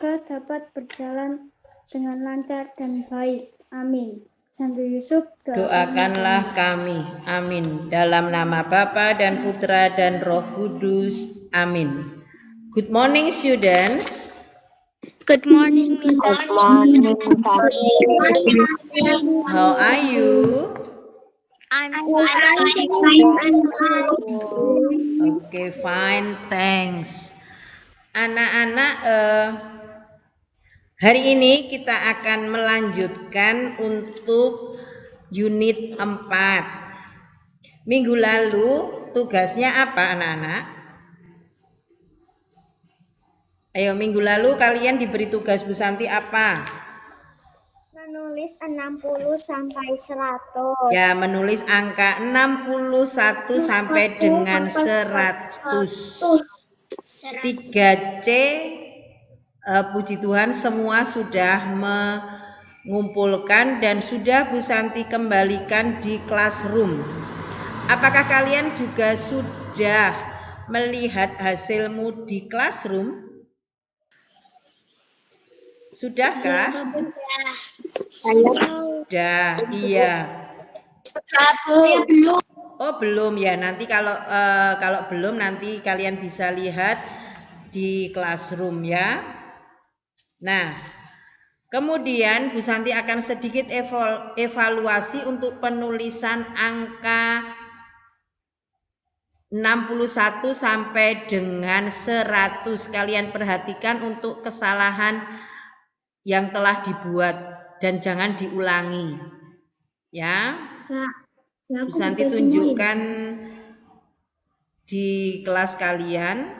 semoga dapat berjalan dengan lancar dan baik. Amin. Santo Yusuf, doakanlah kami. Amin. Dalam nama Bapa dan Putra dan Roh Kudus. Amin. Good morning, students. Good morning, Miss Ani. How are you? I'm fine. Okay, fine, thanks. Anak-anak, hari ini kita akan melanjutkan untuk unit 4. Minggu lalu tugasnya apa anak-anak? Ayo, minggu lalu kalian diberi tugas Bu Santi apa? Menulis 60 sampai 100. Ya, menulis angka 61 sampai dengan 100. 3C, puji Tuhan semua sudah mengumpulkan dan sudah Bu Santi kembalikan di classroom. Apakah kalian juga sudah melihat hasilmu di classroom? Sudahkah? Sudah, iya. Oh belum ya, nanti kalau belum nanti kalian bisa lihat di classroom ya. Nah, kemudian Bu Santi akan sedikit evaluasi untuk penulisan angka 61 sampai dengan 100. Kalian perhatikan untuk kesalahan yang telah dibuat dan jangan diulangi. Ya. Bu Santi tunjukkan di kelas kalian.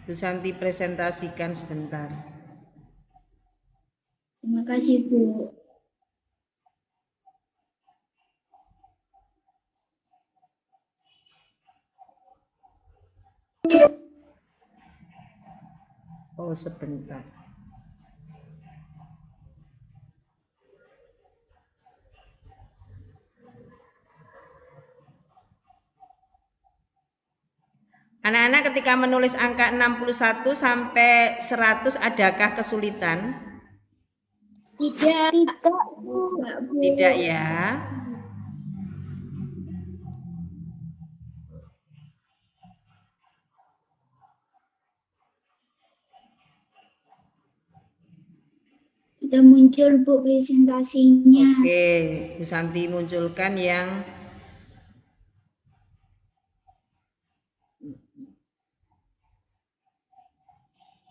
Bu Santi presentasikan sebentar. Terima kasih, Bu. Oh, sebentar. Anak-anak ketika menulis angka 61 sampai 100 adakah kesulitan? Tidak. Tidak ya. Sudah muncul Bu presentasinya. Oke, Bu Santi munculkan yang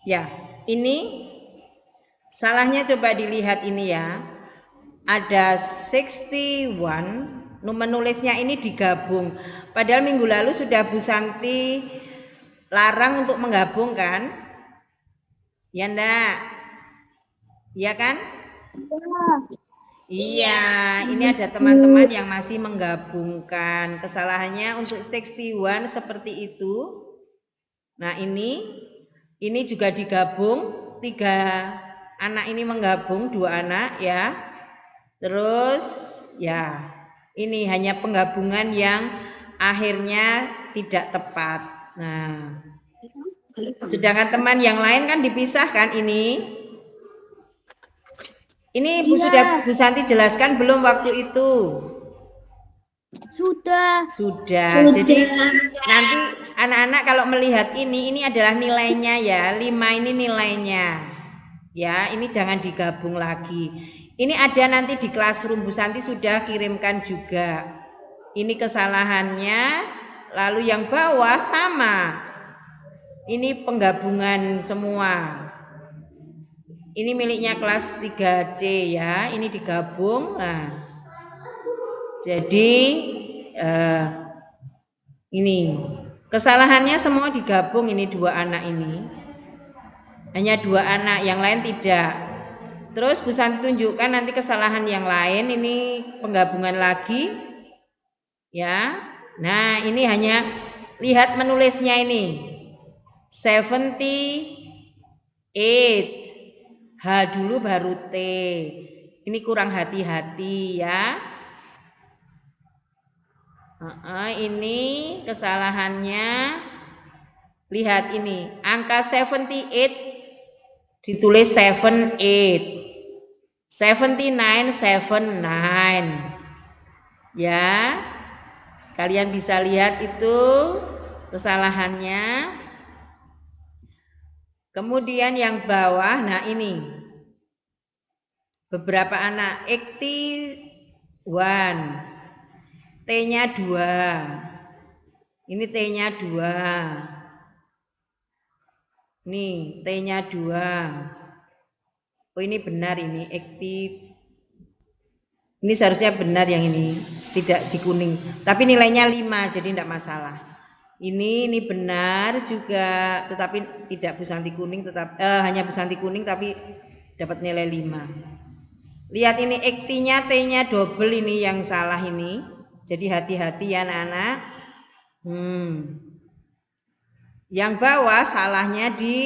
ya, ini salahnya coba dilihat ini ya. Ada 61, menulisnya ini digabung. Padahal minggu lalu sudah Bu Santi larang untuk menggabung kan? Ya enggak? Iya kan? Iya, ini ada teman-teman yang masih menggabungkan. Kesalahannya untuk 61 seperti itu. Nah, ini juga digabung, 3 anak ini menggabung, 2 anak ya. Terus ya, ini hanya penggabungan yang akhirnya tidak tepat. Nah, sedangkan teman yang lain kan dipisahkan ini. Ini sudah Bu Santi jelaskan belum waktu itu? Sudah. Jadi nanti anak-anak kalau melihat ini adalah nilainya ya. 5 ini nilainya. Ya, ini jangan digabung lagi. Ini ada nanti di classroom, Bu Santi sudah kirimkan juga. Ini kesalahannya, lalu yang bawah sama. Ini penggabungan semua. Ini miliknya kelas 3C ya, ini digabung. Nah, jadi ini kesalahannya semua digabung, ini 2 anak ini. Hanya 2 anak, yang lain tidak. Terus Bu Santi tunjukkan nanti kesalahan yang lain, ini penggabungan lagi. Ya. Nah, ini hanya lihat menulisnya ini. 78. H dulu baru T. Ini kurang hati-hati ya. Ini kesalahannya. Lihat ini, angka 78 ditulis 78. 79 79. Ya. Kalian bisa lihat itu kesalahannya. Kemudian yang bawah, nah ini beberapa anak 81, T-nya 2. Ini T-nya 2. Nih, T-nya 2. Oh, ini benar ini, active. Ini seharusnya benar yang ini, tidak di kuning. Tapi nilainya 5, jadi tidak masalah. Ini benar juga, tetapi tidak busanti kuning, hanya busanti kuning tapi dapat nilai 5. Lihat ini active-nya T-nya double ini yang salah ini. Jadi hati-hati ya anak-anak. Yang bawah salahnya di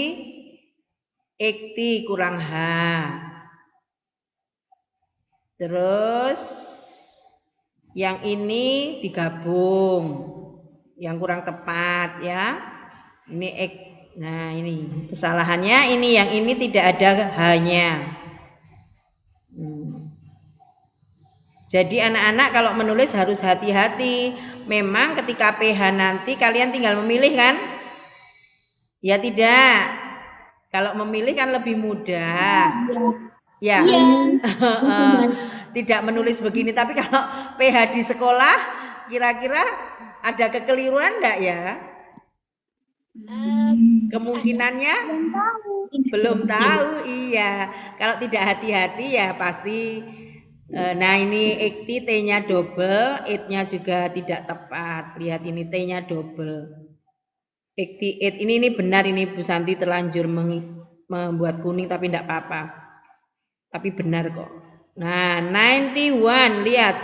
active kurang H. Terus yang ini digabung, yang kurang tepat ya. Ini nah ini kesalahannya, ini yang ini tidak ada H-nya. Jadi anak-anak kalau menulis harus hati-hati. Memang ketika PH nanti kalian tinggal memilih kan? Ya tidak. Kalau memilih kan lebih mudah. Ya. Tidak menulis begini, tapi kalau PH di sekolah kira-kira ada kekeliruan enggak ya? Kemungkinannya belum tahu. Iya. Kalau tidak hati-hati ya pasti. Nah ini active T-nya double, 8-nya juga tidak tepat. Lihat ini T-nya double. Active 8 ini benar, ini Bu Santi terlanjur membuat kuning tapi tidak apa-apa. Tapi benar kok. Nah 91, lihat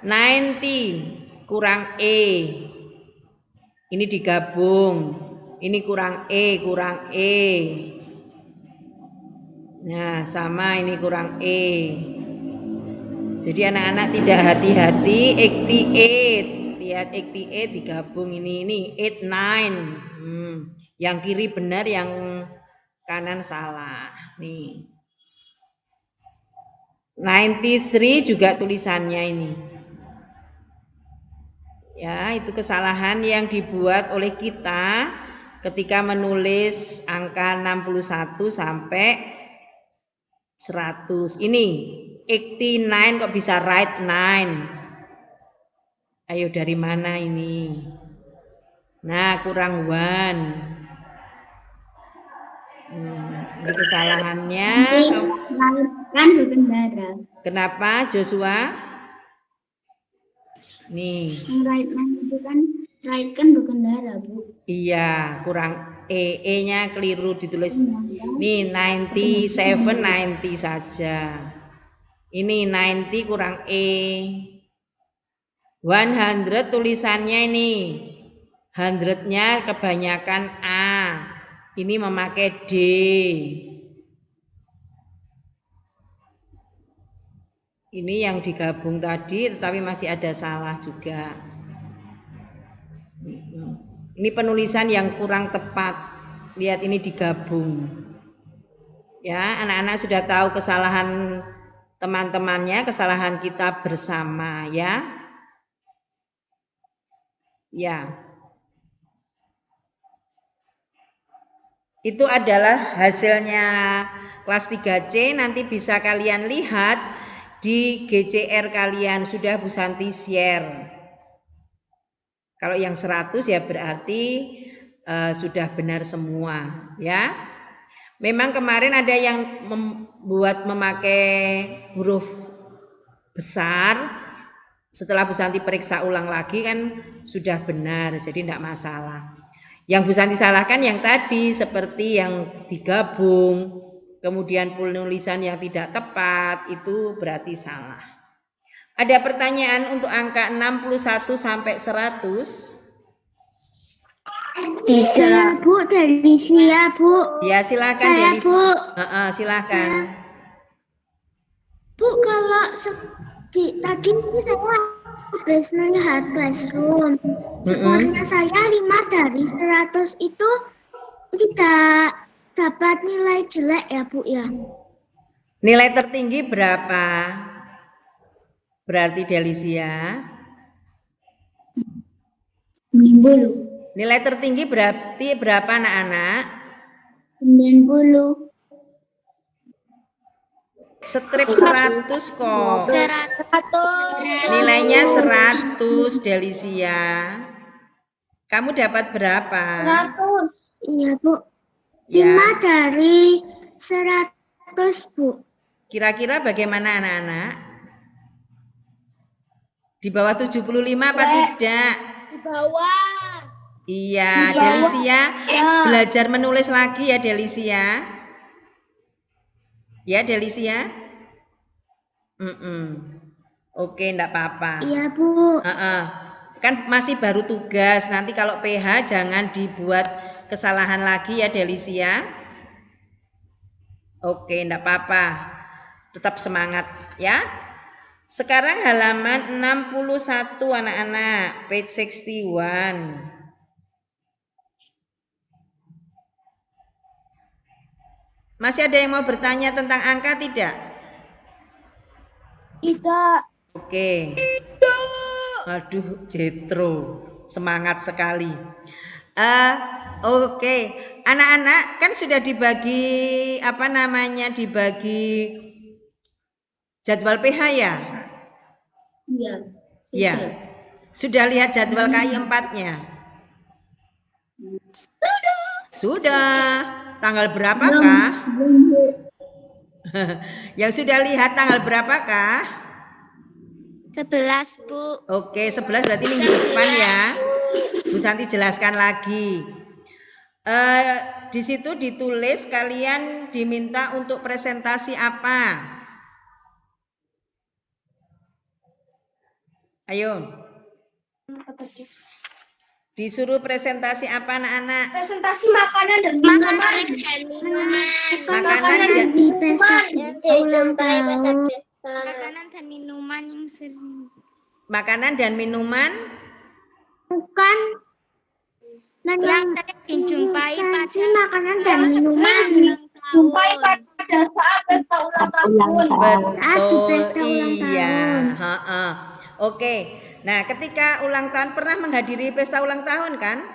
90 kurang E. Ini digabung. Ini kurang E, kurang E. Nah sama ini kurang E. Jadi anak-anak tidak hati-hati. 88, lihat 88 digabung ini 89. Yang kiri benar, yang kanan salah. Nih 93 juga tulisannya ini. Ya, itu kesalahan yang dibuat oleh kita ketika menulis angka 61 sampai 100. Ini 89 kok bisa write 9. Ayo dari mana ini? Nah, kurang 1. Ini kesalahannya. Kan berkendara. Kenapa Joshua? Nih. Right itu kan right kan berkendara, Bu. Iya, kurang E-nya keliru ditulis. Nih 97, 90 saja. Ini 90 kurang E. 100 tulisannya ini. 100-nya kebanyakan A. Ini memakai D. Ini yang digabung tadi tetapi masih ada salah juga. Ini penulisan yang kurang tepat. Lihat ini digabung. Ya, anak-anak sudah tahu kesalahan teman-temannya, kesalahan kita bersama ya. Ya. Itu adalah hasilnya kelas 3C, nanti bisa kalian lihat di GCR kalian, sudah Bu Santi share. Kalau yang 100 ya berarti sudah benar semua ya. Memang kemarin ada yang membuat memakai huruf besar, setelah Bu Santi periksa ulang lagi kan sudah benar, jadi tidak masalah. Yang Bu Santi salahkan yang tadi seperti yang digabung, kemudian penulisan yang tidak tepat, itu berarti salah. Ada pertanyaan untuk angka 61 sampai 100? Saya Bu, Delisia Bu. Ya silakan Saya Delisia. Bu. Silakan. Bu, kalau tadi saya habis melihat classroom, skornya saya 5 dari 100 itu tidak dapat nilai jelek ya Bu ya. Nilai tertinggi berapa? Berarti Delisia. 90. Nilai tertinggi berarti berapa anak-anak? 90. Strip 100 kok. 100. Nilainya 100 Delisia. Kamu dapat berapa? 100. Iya Bu. Ya. 5 dari 100 Bu. Kira-kira bagaimana anak-anak? Di bawah 75 apa tidak? Di bawah. Iya, Delisia belajar menulis lagi ya Delisia. Ya Delisia. Oke, enggak apa-apa. Iya Bu. Kan masih baru tugas. Nanti kalau PH jangan dibuat kesalahan lagi ya Delisia. Oke, enggak apa-apa. Tetap semangat ya. Sekarang halaman 61 anak-anak, page 61. Masih ada yang mau bertanya tentang angka tidak? Tidak. Oke. Aduh, Jetro, semangat sekali. Oke, anak-anak kan sudah dibagi dibagi jadwal PH ya? Iya. Iya. Sudah lihat jadwal KI 4-nya? Sudah. Tanggal berapakah? Yang sudah lihat tanggal berapakah? 11 Bu. Oke, 11 berarti minggu depan ya. Bu Santi jelaskan lagi. Di situ ditulis kalian diminta untuk presentasi apa? Ayo. Disuruh presentasi apa anak-anak? Presentasi makanan dan minuman. Makanan dan di pesta ulang tahun. Makanan dan minuman yang sering. Makanan dan minuman? Bukan. Yang dijumpai pada makanan dan minuman. Jumpai pada saat pesta ulang tahun. Saat di pesta ulang tahun. Oke. Nah, ketika ulang tahun pernah menghadiri pesta ulang tahun kan?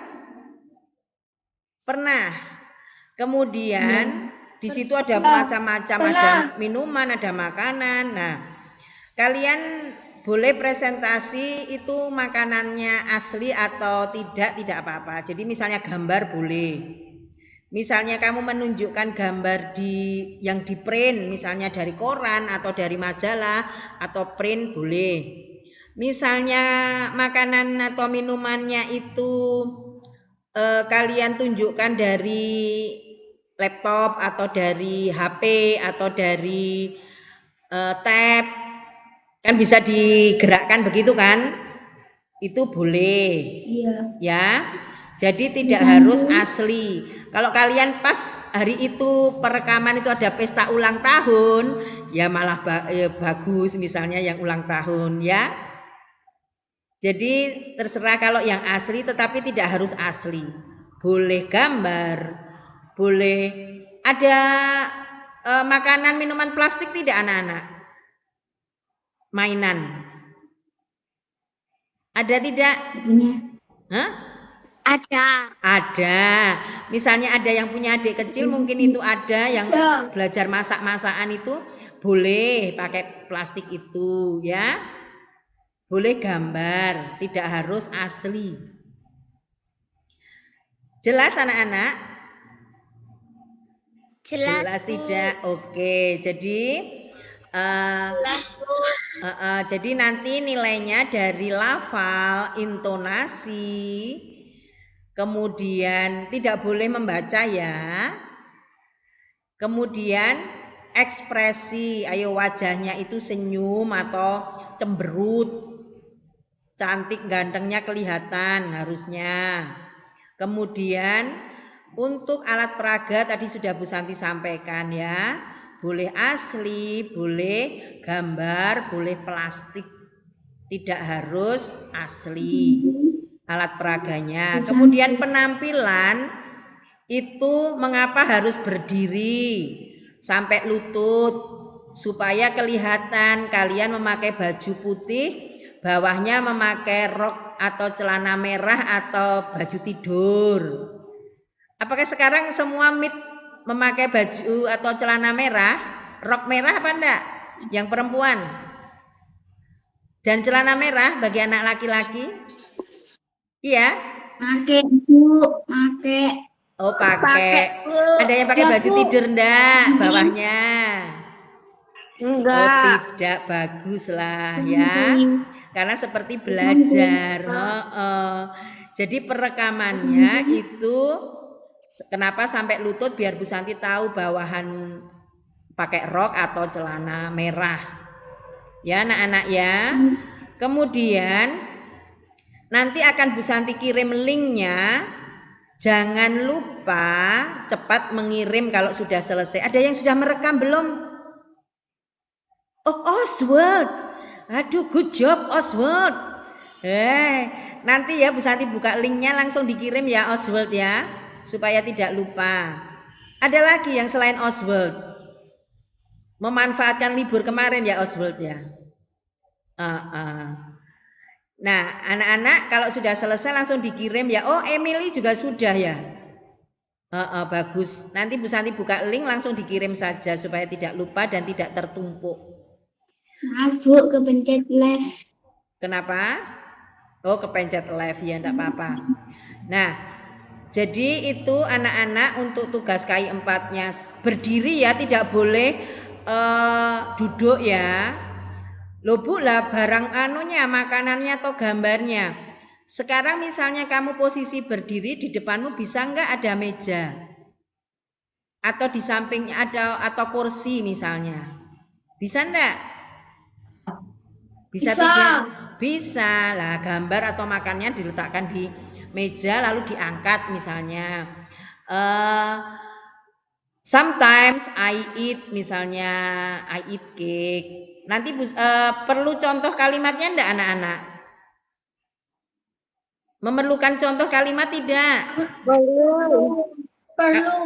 Pernah. Kemudian di situ ada macam-macam, ada minuman, ada makanan. Nah, kalian boleh presentasi itu makanannya asli atau tidak apa-apa. Jadi misalnya gambar boleh. Misalnya kamu menunjukkan gambar yang di print, misalnya dari koran atau dari majalah atau print boleh. Misalnya makanan atau minumannya itu kalian tunjukkan dari laptop atau dari HP atau dari tab, kan bisa digerakkan begitu kan? Itu boleh. Iya. Ya. Jadi tidak harus asli. Kalau kalian pas hari itu perekaman itu ada pesta ulang tahun, ya malah bagus misalnya yang ulang tahun ya. Jadi terserah kalau yang asli tetapi tidak harus asli. Boleh gambar, boleh ada makanan minuman plastik tidak anak-anak? Mainan. Ada tidak? Hah? Ada. Misalnya ada yang punya adik kecil mungkin itu ada yang belajar masak-masakan itu boleh pakai plastik itu ya. Boleh gambar, tidak harus asli. Jelas anak-anak? Jelas tidak? Oke, jadi jadi nanti nilainya dari lafal, intonasi, kemudian tidak boleh membaca ya. Kemudian ekspresi, ayo wajahnya itu senyum atau cemberut. Cantik gantengnya kelihatan harusnya. Kemudian untuk alat peraga tadi sudah Bu Santi sampaikan ya. boleh asli, boleh gambar, boleh plastik. Tidak harus asli alat peraganya. Kemudian penampilan itu mengapa harus berdiri sampai lutut, supaya kelihatan kalian memakai baju putih, bawahnya memakai rok atau celana merah atau baju tidur. Apakah sekarang semua memakai baju atau celana merah, rok merah apa enggak? Yang perempuan. Dan celana merah bagi anak laki-laki? Iya. Pakai Bu, pakai. Oh, pakai. Ada yang pakai baju tidur enggak bawahnya? Oh, tidak, bagus lah ya. Karena seperti belajar. Jadi perekamannya itu kenapa sampai lutut, biar Bu Santi tahu bawahan pakai rok atau celana merah. Ya anak-anak ya. Kemudian nanti akan Bu Santi kirim linknya. Jangan lupa cepat mengirim kalau sudah selesai. Ada yang sudah merekam belum? Oh, Oswald. Aduh, good job Oswald. Nanti ya Bu Santi buka linknya, langsung dikirim ya Oswald ya, supaya tidak lupa. Ada lagi yang selain Oswald memanfaatkan libur kemarin ya Oswald ya. Nah, anak-anak kalau sudah selesai langsung dikirim ya. Oh, Emily juga sudah ya. Bagus. Nanti Bu Santi buka link, langsung dikirim saja supaya tidak lupa dan tidak tertumpuk. Maaf Bu, kepencet live. Kenapa? Oh, kepencet live ya, enggak apa-apa. Nah, jadi itu anak-anak untuk tugas KI 4-nya berdiri ya, tidak boleh duduk ya. Loh Bu, lah barang anunya, makanannya atau gambarnya. Sekarang misalnya kamu posisi berdiri, di depanmu bisa enggak ada meja? Atau di sampingnya ada atau kursi misalnya. Bisa enggak? Bisa tidak? Bisa. Lah gambar atau makannya diletakkan di meja lalu diangkat misalnya. Sometimes I eat, misalnya I eat cake. Nanti perlu contoh kalimatnya enggak anak-anak? Memerlukan contoh kalimat tidak? Perlu.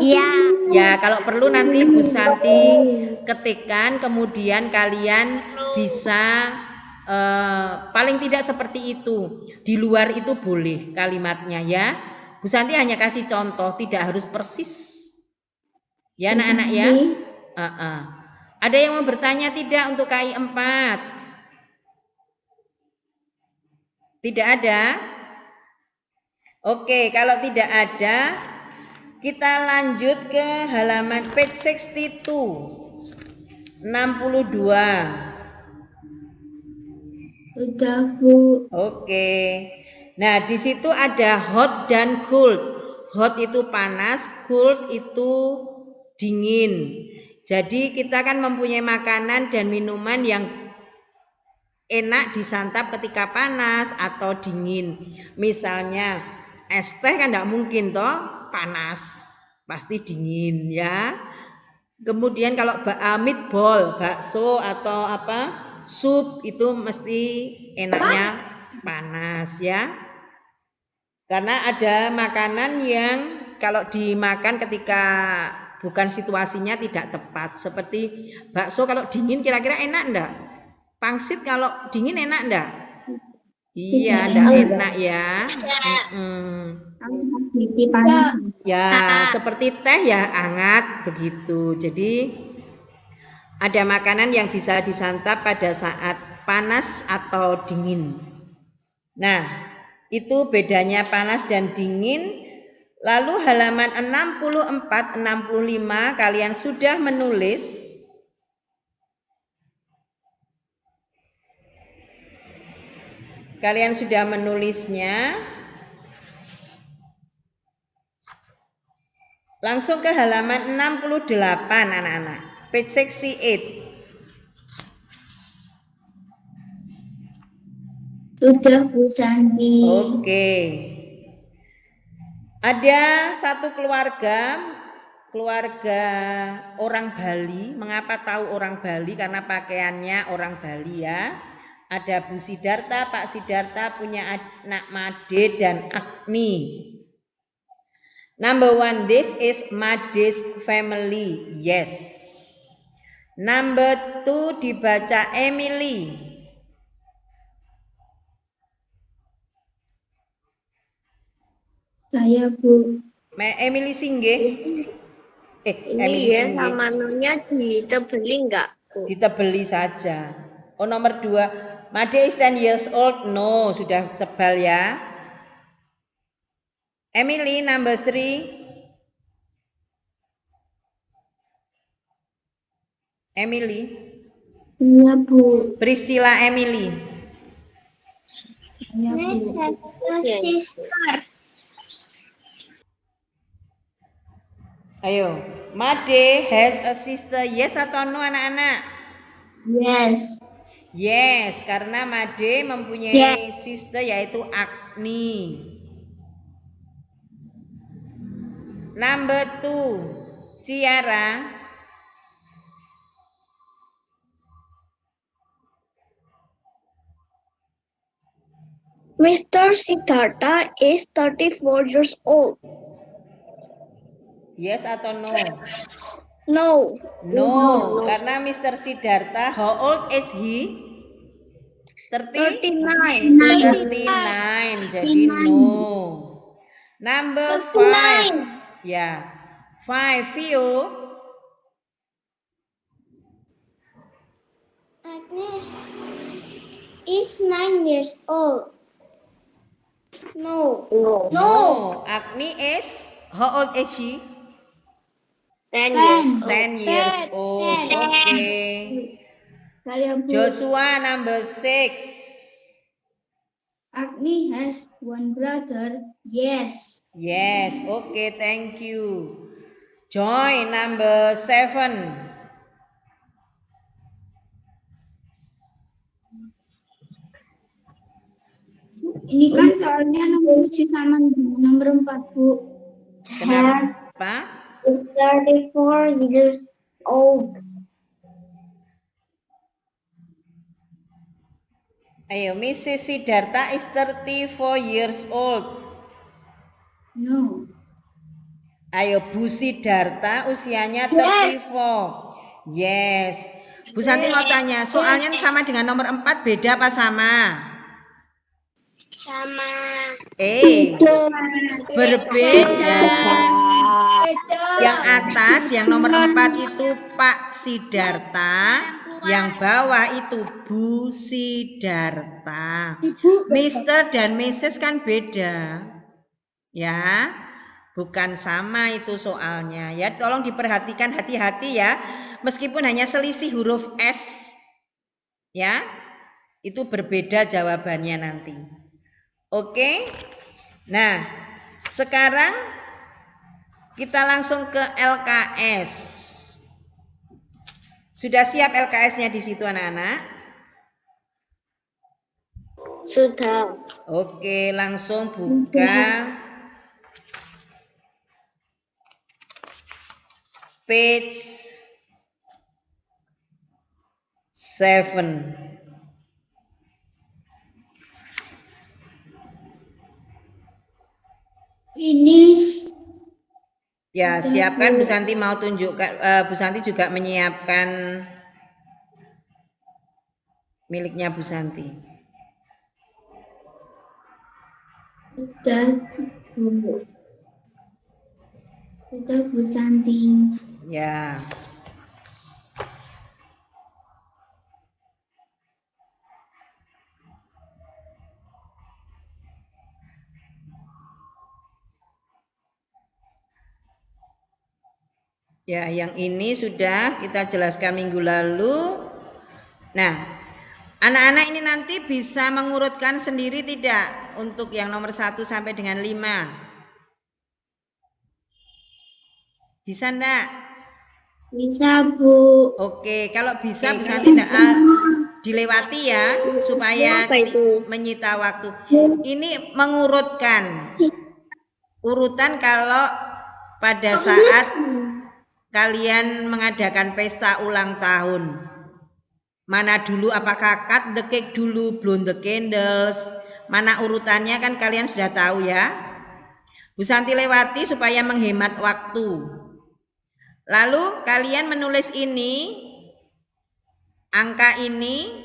Iya. Ya, kalau perlu nanti Bu Santi ketikkan, kemudian kalian bisa paling tidak seperti itu. Di luar itu boleh kalimatnya ya. Bu Santi hanya kasih contoh, tidak harus persis. Ya anak-anak ya. Ada yang mau bertanya tidak untuk KI 4? Tidak ada? Oke, kalau tidak ada, kita lanjut ke halaman page 62. 62. Udah Bu. Oke. Nah, di situ ada hot dan cold. Hot itu panas, cold itu dingin. Jadi kita kan mempunyai makanan dan minuman yang enak disantap ketika panas atau dingin. Misalnya es teh kan tidak mungkin toh panas, pasti dingin ya. Kemudian kalau meatball, bakso atau sup itu mesti enaknya panas ya. Karena ada makanan yang kalau dimakan ketika bukan situasinya tidak tepat. Seperti bakso kalau dingin kira-kira enak enggak? Pangsit kalau dingin enak enggak? Iya, enggak enak ya. Ya, seperti teh ya hangat begitu. Jadi ada makanan yang bisa disantap pada saat panas atau dingin. Nah, itu bedanya panas dan dingin. Lalu halaman 64, 65 kalian sudah menulis. Kalian sudah menulisnya. Langsung ke halaman 68 anak-anak. Page 68. Sudah Bu Santi. Oke. Ada satu keluarga keluarga orang Bali. Mengapa tahu orang Bali? Karena pakaiannya orang Bali ya. Ada Bu Sidarta, Pak Sidarta punya anak Made dan Agni. Number 1, this is Made's family. Yes. Number 2 dibaca Emily. Saya, Bu. Emily Singgih. Ini Emily ya Singgih. sama nunya ditebeli enggak? Ditebeli saja. Oh, nomor 2. Made is 10 years old. No, sudah tebal ya. Emily, number 3. Emily. Iya, Bu. Priscilla Emily. Iya, Bu. Sister. Ayo, Made has a sister. Yes atau no anak-anak? Yes. Yes, karena Made mempunyai sister yaitu Agni. Number 2, Ciara. Mr. Siddhartha is 34 years old. Yes atau no? No. No, karena Mr. Siddhartha, how old is he? 39. 39, jadi no. Number 5. Ya. 5, Vio. Agni is 9 years old. No. No. Agni is, how old is she? 10 years old. 10 years old. Okay. Saya, Bu. Joshua, number 6. Agni has one brother. Yes. Yes, okay, thank you. Joy, number 7. Ini kan soalnya nomor 7 sama nomor 4, Bu. Kenapa? 34 years old. Ayo, Mrs. Siddhartha is 34 years old. No. Ayo, Bu Siddhartha usianya 34. Yes. Bu Santi mau tanya, soalnya sama dengan nomor 4 beda apa sama? Sama. Berbeda. Yang atas, yang nomor 4 itu Pak Siddhartha, yang bawah itu Bu Siddhartha. Mr. dan Mrs. kan beda. Ya, bukan sama itu soalnya. Ya, tolong diperhatikan, hati-hati ya. Meskipun hanya selisih huruf S. Ya. Itu berbeda jawabannya nanti. Oke. Nah, sekarang kita langsung ke LKS. Sudah siap LKS-nya di situ anak-anak? Sudah. Oke, langsung buka page 7. Ini Ya, siapkan Bu Santi mau tunjukkan, Bu Santi juga menyiapkan miliknya Bu Santi. sudah Bu Santi. Ya. Ya, yang ini sudah kita jelaskan minggu lalu. Nah, anak-anak ini nanti bisa mengurutkan sendiri tidak untuk yang nomor 1 sampai dengan 5? Bisa enggak? Bisa, Bu. Oke, kalau bisa Bu Santi enggak dilewati ya supaya menyita waktu. Ini mengurutkan urutan kalau pada saat kalian mengadakan pesta ulang tahun? Mana dulu, apakah cut the cake dulu, blow the candles? Mana urutannya kan kalian sudah tahu ya. Bu Santi lewati supaya menghemat waktu. Lalu kalian menulis ini, angka ini,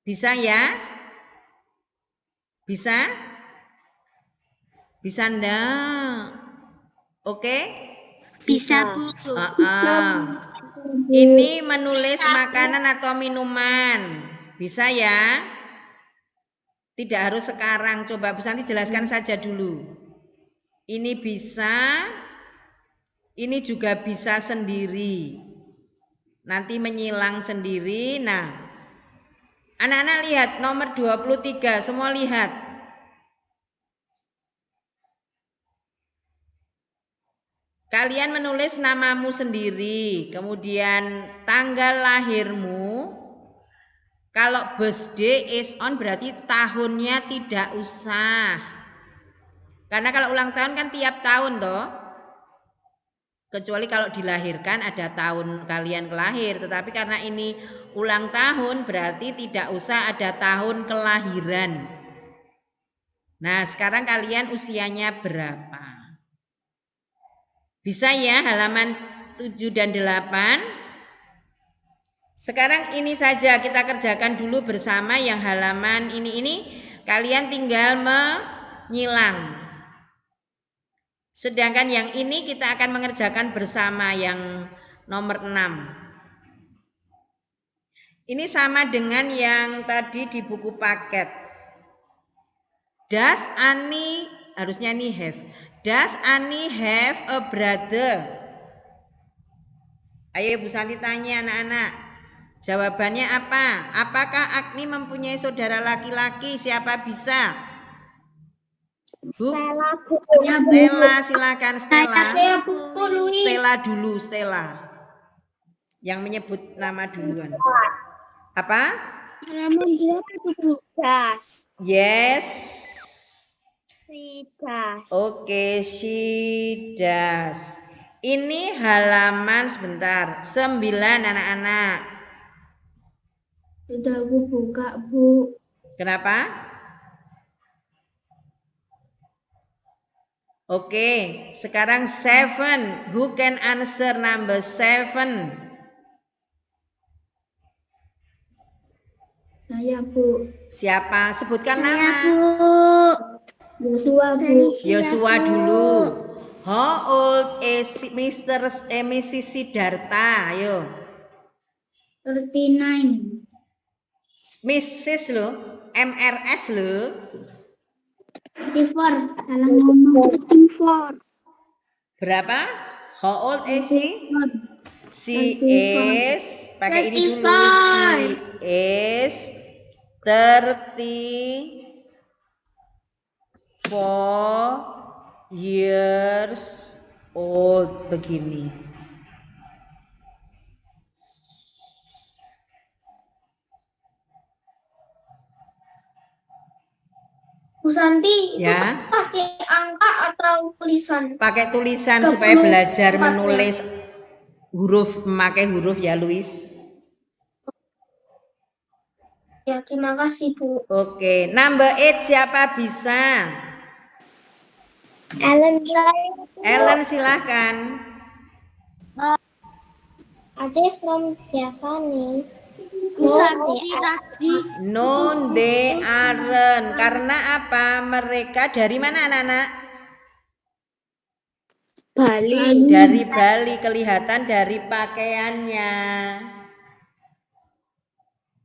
bisa ya? Bisa? Bisa enggak? Oke? Bisa, Bu. Ini menulis makanan atau minuman. Bisa ya? Tidak harus sekarang. Coba Bu Santi jelaskan saja dulu. Ini bisa, ini juga bisa sendiri. Nanti menyilang sendiri. Nah, anak-anak lihat nomor 23, semua lihat. Kalian menulis namamu sendiri, kemudian tanggal lahirmu. Kalau birthday is on berarti tahunnya tidak usah. Karena kalau ulang tahun kan tiap tahun toh. Kecuali kalau dilahirkan ada tahun kalian kelahir, tetapi karena ini ulang tahun berarti tidak usah ada tahun kelahiran. Nah, sekarang kalian usianya berapa? Bisa ya halaman 7 dan 8. Sekarang ini saja kita kerjakan dulu bersama yang halaman ini kalian tinggal menyilang. Sedangkan yang ini kita akan mengerjakan bersama yang nomor 6. Ini sama dengan yang tadi di buku paket. Does Ani, harusnya nih have. Does Ani have a brother? Ayo Bu Santi tanya anak-anak. Jawabannya apa? Apakah Agni mempunyai saudara laki-laki? Siapa bisa? Bu? Stella, Bu. Stella, silakan Stella. Saya Bu Luis. Stella dulu, Stella. Yang menyebut nama duluan. Apa? Halaman berapa tuh, Bu? Das. Yes. Si das. Oke, she does. Ini halaman sebentar 9 anak-anak. Sudah Bu buka, Bu. Kenapa? Oke, sekarang 7. Who can answer number 7? Saya, Bu. Siapa? Sebutkan Saya, nama. Bu. Yosua, Bu. Yosua dulu. How old is Mrs. Siddhartha? Ayo. 39. Mrs. lo, MRS lo. 34. Salah ngomong. 34. Berapa? How old is she? She is, pakai ini dulu. She is 34 years old. Begini. Bu Santi, Ya. itu pakai angka atau tulisan? Pakai tulisan supaya belajar menulis huruf, memakai huruf ya, Luis. Ya, terima kasih, Bu. Oke, number 8 siapa bisa? Ellen, Ellen silahkan. Aceh from Japanese. Bu Santi tadi. No, they aren't. Karena apa? Mereka dari mana anak-anak? Bali. Dari Bali, kelihatan dari pakaiannya.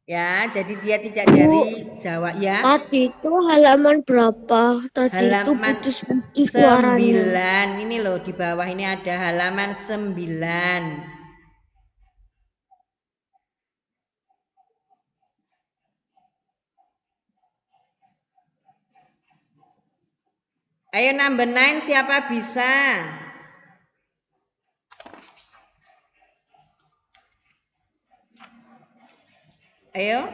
Ya, jadi dia tidak dari Jawa ya. Tadi itu halaman berapa? Tadi itu Halaman putus-putus suaranya. 9. Ini loh di bawah ini ada halaman 9. Ayo number 9 siapa bisa? Ayo.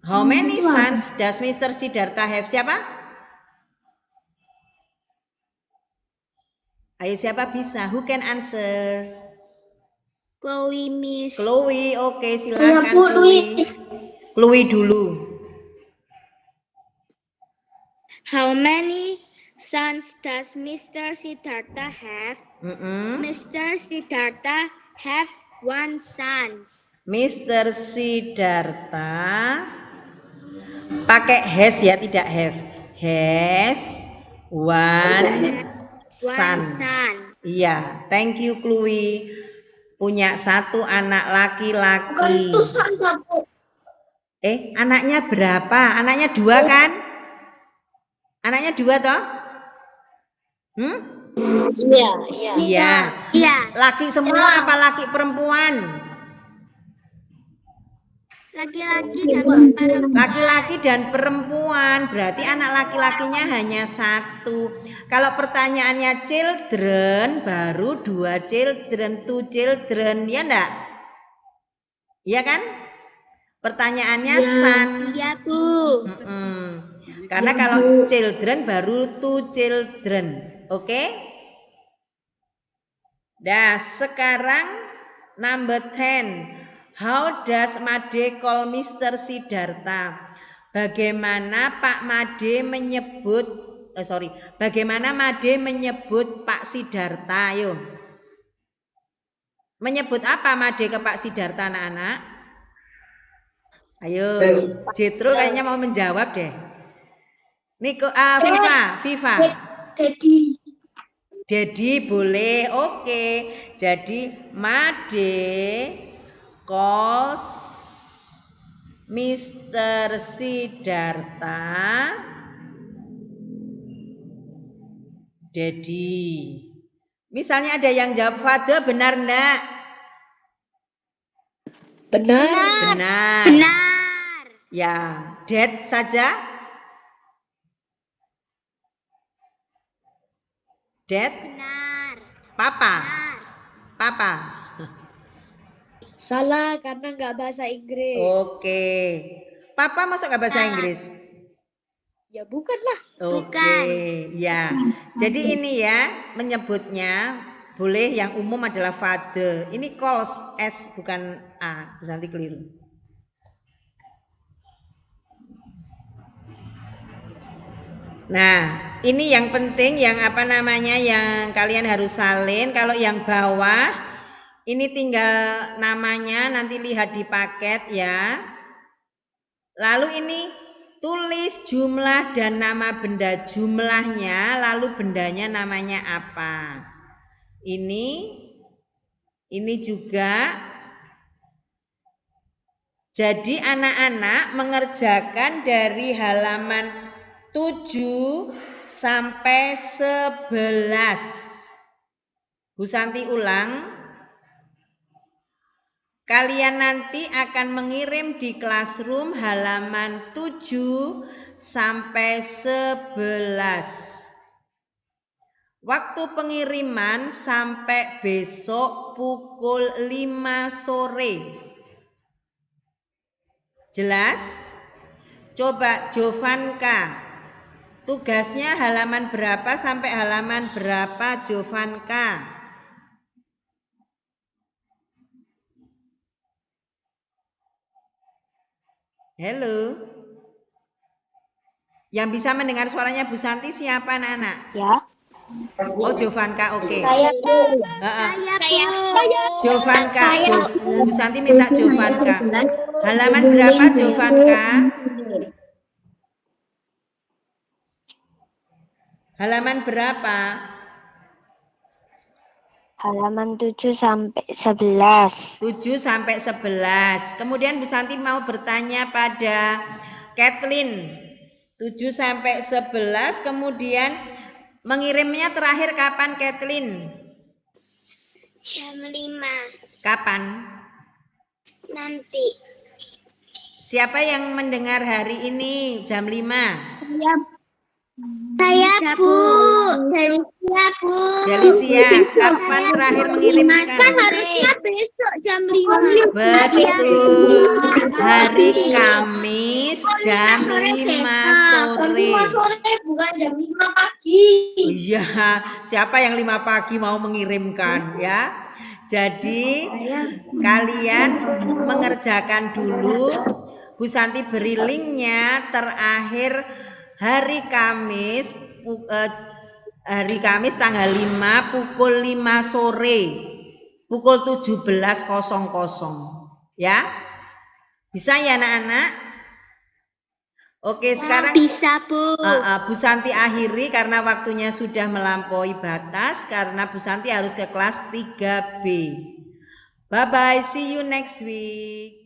How many sons does Mr. Siddhartha have? Siapa? Ayo siapa bisa? Who can answer? Chloe, Miss. Chloe, oke, silakan Chloe. Chloe dulu. How many sons does Mr. Siddhartha have? Mr. Siddhartha have one son. Mr. Siddhartha pakai has ya, tidak have. Has one son. Iya, thank you Chloe. Punya satu anak laki-laki. Anaknya berapa? Anaknya 2 kan? Anaknya 2 toh? Iya. Laki semua apa laki perempuan? Laki-laki dan perempuan. Berarti anak laki-lakinya hanya 1. Kalau pertanyaannya children, baru 2 children, 2 children, ya enggak? Iya kan? Pertanyaannya son. Iya, Bu. Karena kalau children baru 2 children. Oke? Nah, sekarang number 10. How does Made call Mr. Siddhartha? Bagaimana Pak Made menyebut bagaimana Made menyebut Pak Siddhartha? Ayo. Menyebut apa Made ke Pak Siddhartha, anak-anak? Ayo, Jetro kayaknya mau menjawab deh. Niko, Viva. Daddy boleh, oke. Jadi Made calls Mr. Siddhartha Daddy. Misalnya ada yang jawab father, benar enggak? Benar. Ya, dad saja. Dad? Benar. Papa. Salah karena nggak bahasa Inggris. Oke. Papa masuk nggak bahasa Inggris? Ya bukanlah. Oke, ya. Jadi ini ya menyebutnya boleh yang umum adalah father. Ini calls S bukan A. Bu Santi keliru. Nah, ini yang penting yang yang kalian harus salin. Kalau yang bawah ini tinggal namanya, nanti lihat di paket ya. Lalu ini tulis jumlah dan nama benda jumlahnya, lalu bendanya namanya apa. Ini juga. Jadi anak-anak mengerjakan dari halaman 7 sampai 11. Bu Santi ulang. Kalian nanti akan mengirim di classroom halaman 7 sampai 11. Waktu pengiriman sampai besok pukul 5 sore. Jelas? Coba Jovanka. Tugasnya halaman berapa sampai halaman berapa Jovanka? Halo. Yang bisa mendengar suaranya Bu Santi siapa anak-anak? Ya. Oh Jovanka, oke. Saya Bu. Jovanka. Bu Santi minta Jovanka. Halaman berapa Jovanka? Halaman berapa? Halaman 7 sampai 11. 7 sampai 11. Kemudian Bu Santi mau bertanya pada Kathleen. 7 sampai 11. Kemudian mengirimnya terakhir kapan Kathleen? Jam 5. Kapan? Nanti. Siapa yang mendengar hari ini jam 5? Saya Bu. Delicia Bu. Delicia, kapan terakhir mengirimkan? Kan harusnya besok jam 5. Betul. Hari Kamis jam 5 sore. Bukan jam 5 pagi. Iya, siapa yang 5 pagi mau mengirimkan ya? Jadi kalian mengerjakan dulu. Bu Santi beri linknya terakhir hari Kamis tanggal 5 pukul 5 sore. Pukul 17.00 ya. Bisa ya anak-anak? Oke, sekarang Bisa, Bu. Bu Santi akhiri karena waktunya sudah melampaui batas karena Bu Santi harus ke kelas 3B. Bye bye, see you next week.